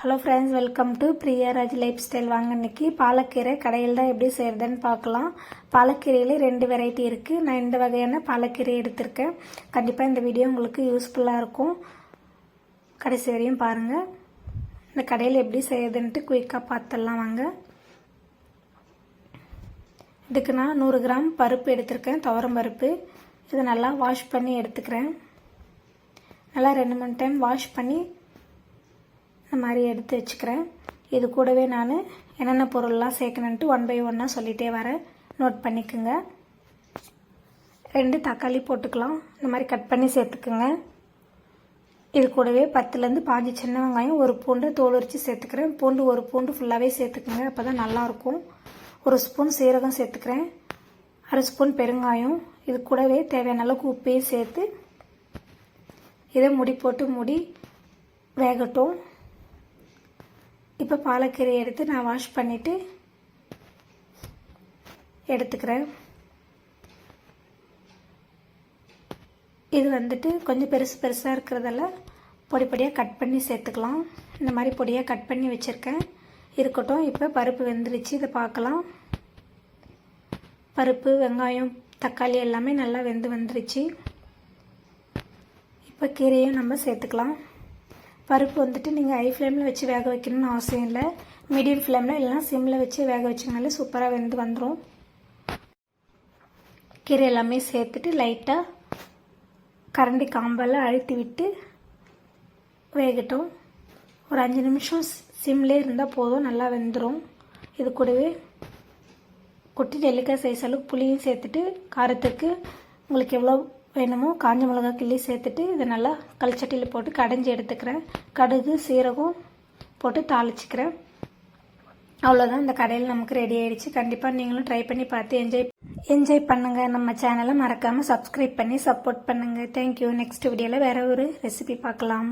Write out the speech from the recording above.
Hello friends, welcome to Priyaraj life style. வாங்க இன்னைக்கு பாலக்கீரை கடையில் தான் எப்படி செய்கிறதுன்னு பார்க்கலாம். பாலக்கீரையில் 2 வெரைட்டி இருக்குது. நான் இந்த வகையான பாலக்கீரை எடுத்திருக்கேன். கண்டிப்பாக இந்த வீடியோ உங்களுக்கு யூஸ்ஃபுல்லாக இருக்கும். கடைசி வரையும் பாருங்கள். இந்த கடையில் எப்படி செய்கிறதுன்ட்டு குயிக்காக பார்த்துடலாம் வாங்க. இதுக்கு நான் 100 கிராம் பருப்பு எடுத்திருக்கேன், துவரம் பருப்பு. இதை நல்லா வாஷ் பண்ணி எடுத்துக்கிறேன். நல்லா 2-3 டைம் வாஷ் பண்ணி இந்த மாதிரி எடுத்து வச்சுக்கிறேன். இது கூடவே நான் என்னென்ன பொருள்லாம் சேர்க்கணுன்ட்டு 1 by 1 சொல்லிகிட்டே வரேன், நோட் பண்ணிக்கோங்க. 2 தக்காளி போட்டுக்கலாம், இந்த மாதிரி கட் பண்ணி சேர்த்துக்குங்க. இது கூடவே 10லேருந்து 15 சின்ன வெங்காயம், 1 பூண்டு தோல் உரித்து சேர்த்துக்கிறேன். பூண்டு 1 பூண்டு ஃபுல்லாகவே சேர்த்துக்குங்க, அப்போ தான் நல்லாயிருக்கும். 1 ஸ்பூன் சீரகம் சேர்த்துக்கிறேன், 1/2 ஸ்பூன் பெருங்காயம். இது கூடவே தேவையான அளவுக்கு உப்பையும் சேர்த்து இதை மூடி வேகட்டும். இப்போ பாலக்கீரையை எடுத்து நான் வாஷ் பண்ணிவிட்டு எடுத்துக்கிறேன். இது கொஞ்சம் பெருசாக இருக்கிறதால பொடியாக கட் பண்ணி சேர்த்துக்கலாம். இந்த மாதிரி பொடியாக கட் பண்ணி வச்சுருக்கேன், இருக்கட்டும். இப்போ பருப்பு வெந்துருச்சு, இதை பார்க்கலாம். பருப்பு, வெங்காயம், தக்காளி எல்லாமே நல்லா வந்துருச்சு. இப்போ கீரையும் நம்ம சேர்த்துக்கலாம். பருப்பு நீங்கள் ஹை ஃப்ளேமில் வச்சு வேக வைக்கணும்னு அவசியம் இல்லை. மீடியம் ஃப்ளேமில் இல்லைனா சிம்மில் வச்சு வேக வச்சிங்கனாலே சூப்பராக வந்துடும். கீரை எல்லாமே சேர்த்துட்டு லைட்டாக கரண்டி காம்பால் அழுத்தி விட்டு வேகட்டும். ஒரு 5 நிமிஷம் சிம்லேயே இருந்தால் போதும், நல்லா வெந்துடும். இது கூடவே குட்டி நெல்லிக்காய் சைஸ் அளவுக்கு புளியும் சேர்த்துட்டு காரத்துக்கு உங்களுக்கு எவ்வளோ வேணுமோ காஞ்ச மிளகா கிள்ளி சேர்த்துட்டு இதை நல்லா கல்சட்டியில் போட்டு கடைஞ்சி எடுத்துக்கிறேன். கடுகு சீரகம் போட்டு தாளிச்சிக்கிறேன். அவ்வளோதான், இந்த கடையில் நமக்கு ரெடி ஆகிடுச்சு. கண்டிப்பாக நீங்களும் ட்ரை பண்ணி பார்த்து என்ஜாய் பண்ணுங்கள். நம்ம சேனலை மறக்காமல் சப்ஸ்கிரைப் பண்ணி சப்போர்ட் பண்ணுங்கள். தேங்க்யூ. நெக்ஸ்ட் வீடியோவில் வேறு ஒரு ரெசிபி பார்க்கலாம்.